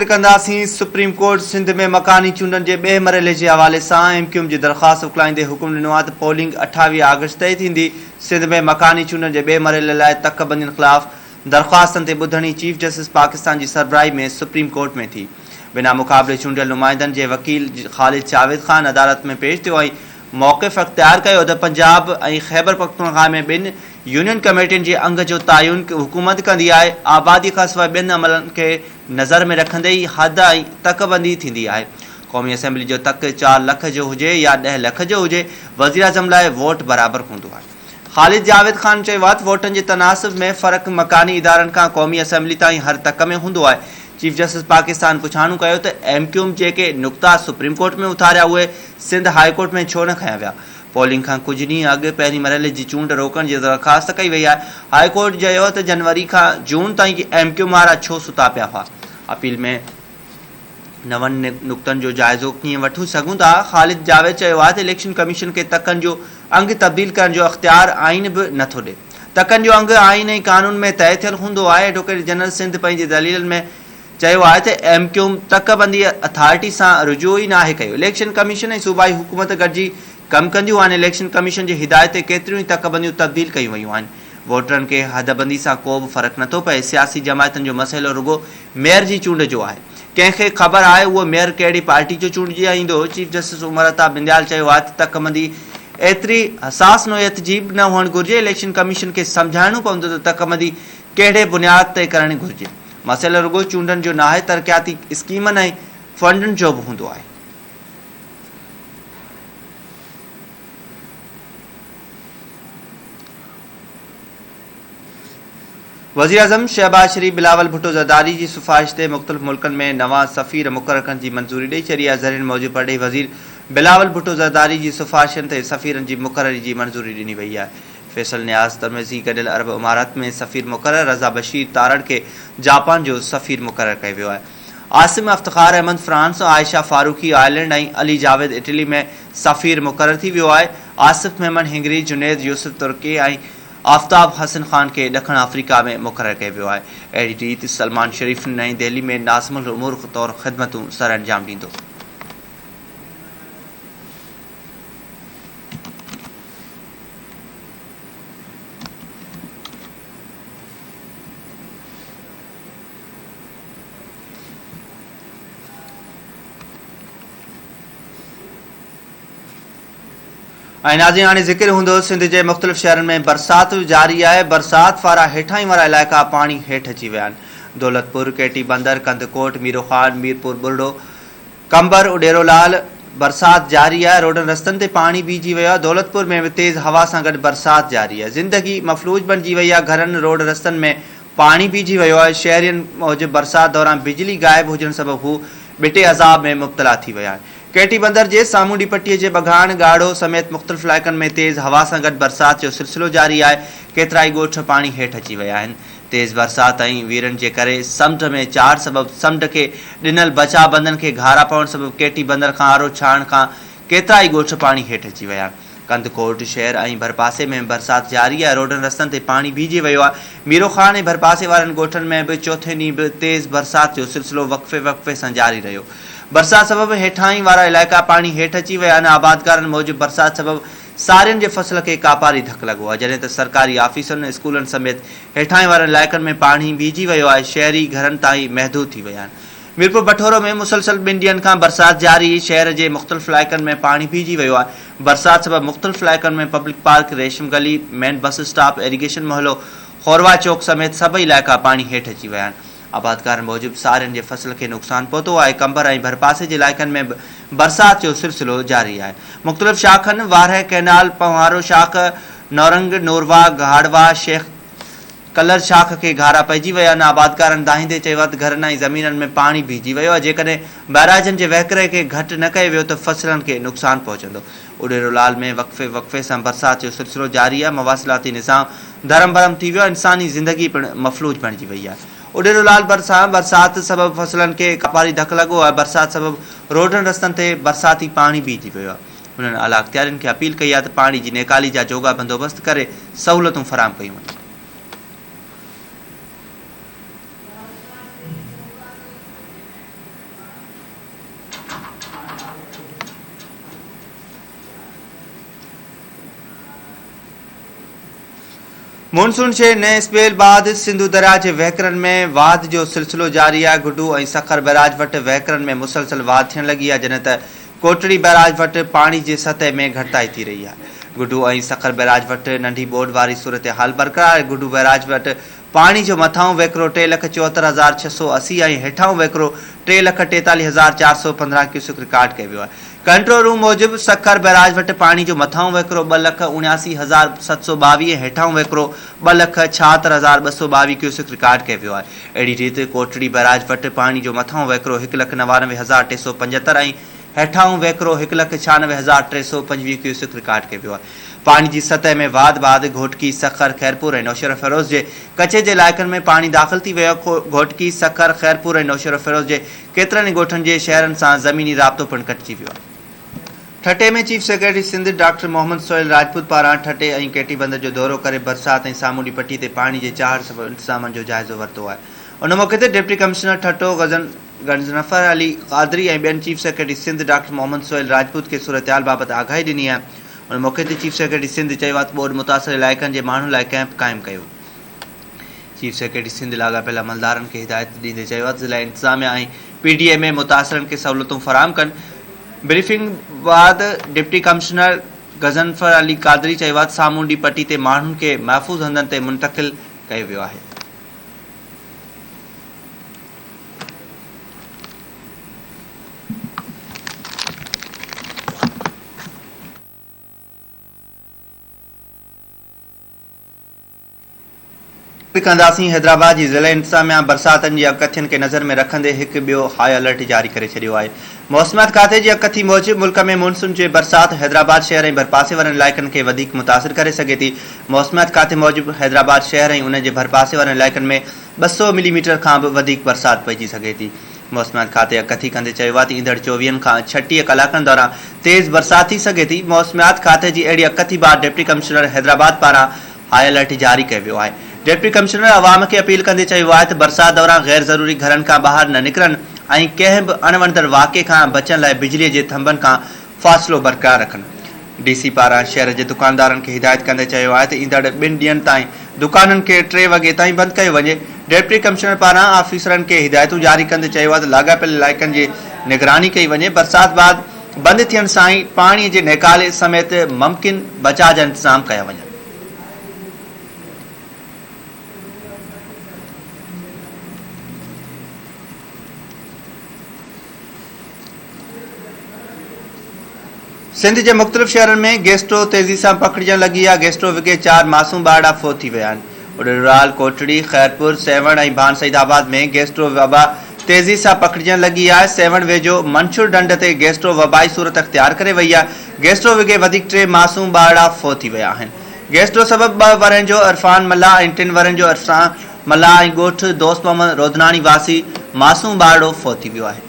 कंदासीं supreme court Sindh में मकानी चूंडनि जे ॿिए मरहले जे हवाले सां एमक्यूएम जी दरख़्वास्त मोकिलाईंदे हुकुम ॾिनो आहे त पोलिंग 28 अगस्त ते थींदी। सिंध में मकानी चूंडनि जे ॿिए मरहले लाइ तकबंदियुनि ख़िलाफ़ दरख़्वास्तनि ते ॿुधणी चीफ जस्टिस पाकिस्तान जी सरबराही में सुप्रीम कोर्ट में थी। बिना मुक़ाबले चूंडियल नुमाइंदनि जे वकील ख़ालिद जावेद ख़ान अदालत में पेश थियो ऐं मौक़िफ़ अख़्तियार कयो त पंजाब ऐं ख़ैबर पख्तूनख्वा में ॿिनि यूनियन कमेटियुनि जे अंग जो तयन हुकूमत कंदी आहे। आबादी खां सवाइ ॿियनि अमलनि खे नज़र में रखंदे ई हद ऐं तकबंदी थींदी आहे। क़ौमी असैम्बली जो तक 4 लख जो हुजे या 10 लख जो हुजे, वज़ीर आज़म लाइ वोट बराबरि हूंदो आहे। ख़ालिद जावेद ख़ान चयो आहे त वोटनि जे तनासुब में फ़र्क़ु मकानी इदारनि खां क़ौमी असैम्बली ताईं हर तक में हूंदो आहे। चीफ जस्टिस पाकिस्तान पुछाणो कयो त एमक्यूएम जेके नुक़्ता सुप्रीम कोर्ट में उथारिया उहे सिंध हाई कोर्ट में छो न खयां विया। पोलिंग खां कुझु ॾींहं अॻु पहिरीं मरहले जी चूंड रोकण जी दरख़्वास्त कई वई आहे। हाई कोर्ट चयो त जनवरी खां जून ताईं एमक्यूएम वारा छो सुता पिया हुआ। अपील में नवनि नुक़्तनि जो जाइज़ो कीअं वठी सघूं था। ख़ालिद जावेद चयो आहे त इलेक्शन कमीशन खे तकनि जो अंग तब्दील करण जो अख़्तियार आइन बि नथो ॾिए। तकनि जो अंग आइन ऐं कानून में तय थियल हूंदो आहे। एडवोकेट जनरल सिंध पंहिंजी दलीलनि में चयो आहे त एमक्यूएम तकबंदी अथॉरिटी सां रुजू ई नाहे कयो। इलेक्शन कमीशन ऐं सूबाई हुकूमत गॾिजी कमु कंदियूं आहिनि। इलेक्शन कमीशन जी हिदायत ते केतिरियूं ई तकबंदियूं तब्दील कयूं वयूं आहिनि। वोटरनि खे हदबंदी सां को बि फ़र्क़ु नथो पए। सियासी जमायतनि जो मसइलो रुगो मेयर जी चूंड जो आहे। कंहिंखे ख़बर आहे उहो मेयर कहिड़ी पार्टी जो चूंडिजी ईंदो। चीफ जस्टिस उमर अता बिंदयाल चयो आहे त तकबंदी एतिरी हसास नोयत जी बि न हुअणु घुरिजे। इलेक्शन कमीशन खे सम्झाइणो पवंदो त तकबंदी कहिड़े बुनियाद ते करणु घुरिजे। मसइलो रुगो चूंडनि जो नाहे, तरक़ियाती स्कीमनि ऐं फंडनि जो बि हूंदो आहे। वज़ीर आज़म शहबाज शरीफ बिलावल भुट्टो ज़रदारी जी सिफ़ारिश ते मुख़्तलिफ़ मुल्कनि में नवां सफ़ीर मुक़ररु करण जी मंज़ूरी ॾेई छॾी आहे। ज़रीन मौजूद परॾेही वज़ीर बिलावल भुट्टो ज़रदारी जी सिफ़ारिशनि ते सफ़ीरनि जी मुक़ररी जी मंज़ूरी ॾिनी वई आहे। फैसल न्याज़ तरमेज़ी गॾियल अरब इमारात में सफ़ीर मुक़ररु, रज़ा बशीर तारड़ खे जापान जो सफ़ीर मुक़ररु कयो वियो आहे। आसिम अफ़्तिखार अहमद फ्रांस, आयशा फारूकी आयरलैंड ऐं अली जावेद इटली में सफ़ीर मुक़ररु थी वियो आहे। आसिफ मेमन हिंगरी, जुनैद यूसुफ तुर्की ऐं आफ्ताब हसन ख़ान खे ॾखण अफ्रीका में मुक़ररु कयो वियो आहे। अहिड़ी रीति सलमान शरीफ़ नई दिल्ली में नाज़िमुल उमूर तौरु ख़िदमतूं सर अंजाम ॾींदो। ऐं नाज़रीन हाणे ज़िक्र हूंदो सिंध जे मुख़्तलिफ़ शहरनि में बरसात जारी आहे। बरसात वारा हेठाहीं वारा इलाइक़ा पाणी हेठि अची विया आहिनि। दौलतपुर, केटी बंदर, कंदकोट, मीरो ख़ान, मीरपुर बुरडो, कंबर, उडेरोलाल बरसात जारी आहे। रोडनि रस्तनि ते पाणी बीहजी वियो आहे। दौलतपुर में बि तेज़ हवा सां गॾु बरसात जारी आहे। ज़िंदगी मफ़लूज बणिजी वई आहे। घरनि रोड रस्तनि में पाणी बीहजी वियो आहे। शहरियुनि मूजिबि बरसात दौरान बिजली गाइबु हुजण सबबि हू बिटे अज़ाब में मुब्तला थी विया आहिनि। केटी बंदर जे सामूंडी पट्टीअ जे बघाण ॻाढ़ो समेत मुख़्तलिफ़ इलाइक़नि में तेज़ हवा सां गॾु बरसात जो सिलसिलो जारी आहे। केतिरा ई ॻोठ पाणी हेठि अची विया आहिनि। तेज़ बरसात ऐं वीरनि जे करे समुंड में 4 सबबि समुंड खे ॾिनल बचाव बंदनि खे घारा पवण सबबि केटी बंदर खां आरो छाण खां केतिरा ई ॻोठ पाणी हेठि अची विया आहिनि। कंदकोट शहर ऐं भरपासे में बरसात जारी आहे। रोडनि रस्तनि ते पाणी बीहजी वियो आहे। मीरो ख़ान ऐं भरपासे वारनि ॻोठनि में बि चौथे ॾींहुं बि तेज़ बरसात जो सिलसिलो वक़्फ़े वक़्फ़े सां जारी रहियो। बरसात सबबि हेठाहीं वारा इलाइक़ा पाणी हेठि अची विया आहिनि। आबादकारनि मूजिबि बरसात सबबि सारियुनि जे फसल खे कापारी धकु लॻो आहे, जॾहिं त सरकारी ऑफिसनि स्कूलनि समेत हेठाहीं वारनि इलाइक़नि में पाणी बीहजी वियो आहे। शहरी घरनि ताईं महदूद थी विया आहिनि। मीरपुर बठोरो में मुसलसल 2 ॾींहंनि खां बरसात जारी। शहर जे मुख़्तलिफ़ इलाइक़नि में पाणी बीहजी वियो आहे। बरसात सबबि मुख़्तलिफ़ इलाइक़नि में पब्लिक पार्क, रेशम गली, मेन बस स्टॉप, इरीगेशन मोहल्लो, खोरवा चौक समेत सभई इलाइक़ा पाणी हेठि अची विया आहिनि। आबादकारनि मूजिबि सारियुनि जे फसल खे नुक़सानु पहुतो आहे। कंबर ऐं भरपासे जे इलाइक़नि में बि बरसात जो सिलसिलो जारी आहे। मुख़्तलिफ़ शाखनि वारह, कैनाल, पंवारो शाख, नौरंग, नोरवा, घाड़वा, शेख कलर शाख खे घारा पइजी विया आहिनि। आबादकारनि दाहींदे चयो आहे त घरनि ऐं ज़मीननि में पाणी बीहजी वियो आहे। जेकॾहिं बैराजनि जे वहिकिरे खे घटि न कयो वियो त फसलनि खे नुक़सानु पहुचंदो। उडेरोलाल में वक़्फ़े वक़्फ़े सां बरसात जो सिलसिलो जारी आहे। मवासिलाती निज़ाम धरम भरम थी वियो आहे। इंसानी ज़िंदगी पिणु मफ़लूज बणिजी वई आहे। उडेरोलाल बरसात सबबि फसलनि खे कापारी धकु लॻो आहे। बरसात सबबि रोडनि रस्तनि ते बरसाती पाणी बीहजी वियो आहे। हुननि आला अख़्तियारनि खे अपील कई आहे त पाणी जी नेकाली जा जोगा बंदोबस्त करे सहूलियतूं फ़राहम कयूं वञनि। मानसून जे नए स्पेल बाद सिंधु दरिया के वहकरनि में वाध जो सिलसिलो जारी है। गुडू और सखर बैराज वटि वहकरनि में मुसलसल वाध थियण लगी है, जॾहिं त कोटड़ी बैराज वटि पानी की सतह में घटिताई थी रही है। गुडू और सखर बैराज वटि नंढी बोड वारी सूरत हाल बरक़रार। गुडू बैराज वटि पानी जो मथां वहकिरो 3,74,680 ऐं हेठां वहकिरो 3,43,415 क्यूसेक रिकॉर्ड कयो वियो आहे। कंट्रोल रूम मूजिब सखर बैराज वटि पानी जो मथां वहकिरो 2,79,722 ऐं हेठां वहकिरो 2,76,222 क्यूसेक रिकॉर्ड कयो वियो आहे। अहिड़ी रीति कोटड़ी बैराज वटि पानी जो मथां वहकिरो 1,99,375 ऐं हेठां वहकिरो 1,96,325 क्यूसेक रिकॉर्ड कयो वियो आहे। पानी की सतह में वाद बाद घोटकी सखर खैरपुर और नौशेरा फिरोज के कचे के इलाक़नि में पानी दाख़िल थी वियो। घोटकी सखर खैरपुर और नौशेरा फिरोज के केतरनि ॻोठनि के शहरनि से ज़मीनी राब्तो पिणु कटिजी वियो आहे। ठटे में chief secretary Sindh doctor Mohammad Sohail Rajput पारां ठटे और केटी बंदर जो दौरो करे बरसात और सामूंडी पट्टी से पानी के 4 इंतजामनि जो जायज़ो वरितो आहे। उन मौके ते डिप्टी कमिश्नर ठटो गजनफर अली कादरी और बेन chief secretary Sindh doctor Mohammad Sohail Rajput के सूरत हाल बाबत आगाही ॾिनी आहे। उन मौके ते चीफ सेक्रेटरी सिंध चयो आहे त बोर्ड मुतासिर इलाइक़नि के माण्हुनि लाइ कैंप क़ाइमु कयो। चीफ सेक्रेटरी सिंध लाॻापियल अमलदारनि खे हिदायत ॾींदे चयो आहे त ज़िला इंतज़ामिया ऐं पीडीए में मुतासिरनि खे सहूलियतूं फ़राहम कनि। ब्रीफिंग बाद डिप्टी कमिश्नर गजनफर अली कादरी चयो आहे त सामूंडी पट्टी ते माण्हुनि खे महफ़ूज़ हंधनि ते मुंतक़िल कयो वियो आहे। कंदासीं हैदराबाद की ज़िला इंतजामिया बरसातनि जी अकथियुनि के नज़र में रखंदे हिकु ॿियो हाई अलर्ट जारी करे छॾियो आहे। मौसमियात खाते जी अकथी मूजिब मुल्क में मानसून जे बरसात हैदराबाद शहर ऐं भरपासे वारनि इलाइक़नि खे वधीक मुतासिर करे सघे थी। मौसमियात खाते मूजिब हैदराबाद शहर ऐं उन जे भरपासे वारनि इलाइक़नि में 200 मिलीमीटर खां बि वधीक बरसात पइजी सघे थी। मौसमियात खाते अकथी कंदे चयो आहे त ईंदड़ 24 खां 36 कलाकनि दौरान तेज़ बरसात थी सघे थी। मौसमियात खाते जी अहिड़ी अकथी बाद डिप्टी कमिश्नर हैदराबाद पारां हाई अलर्ट जारी कयो वियो आहे। डिप्टी कमिश्नर अवाम के अपील कंदे चयो आहे त बरसात दौरान गैर ज़रूरी घरनि खां ॿाहिरि न निकिरनि ऐं कंहिं बि अणवणंदड़ वाक़े खां बचण लाइ बिजलीअ जे थंभनि खां फ़ासिलो बरक़रार रखनि। डीसी पारां शहर जे दुकानदारनि खे हिदायत कंदे चयो आहे त ईंदड़ 2 ॾींहंनि ताईं दुकाननि खे 3 वॻे ताईं बंदि कयो वञे। डिप्टी कमिश्नर पारां ऑफिसरनि खे हिदायतूं जारी कंदे चयो आहे त लाॻापियल इलाइक़नि जी निगरानी कई वञे। बरसात बाद बंदि थियण सां ई पाणीअ जे निकाले समेत मुमकिन बचाव जा इंतज़ाम कया वञनि। सिंध के मुख़्तलिफ़ शहरनि में गैस्ट्रो तेज़ी से पकड़जण लगी है। गैस्ट्रो विगे 4 मासूम ॿारड़ा फोत थी विया आहिनि। उडराल कोटड़ी खैरपुर सेवण और भान सईदाबाद में गैस्ट्रो वबा तेज़ी से पकड़जण लगी है। सेवण वेझो मंशूर ढंढ ते गैस्ट्रो वबाई सूरत अख्तियार करे वही है। गैस्ट्रो विगे वधीक 3 मासूम ॿारड़ा फोत थी विया आहिनि। गैस्ट्रो सबब 2 वरनि जो इरफान मल्ला और 3 वरनि जो इरफान मल्ला और ॻोठ दोस्त मोहम्मद रोदनानी वासी मासूम ॿारड़ो फोत थी वियो आहे।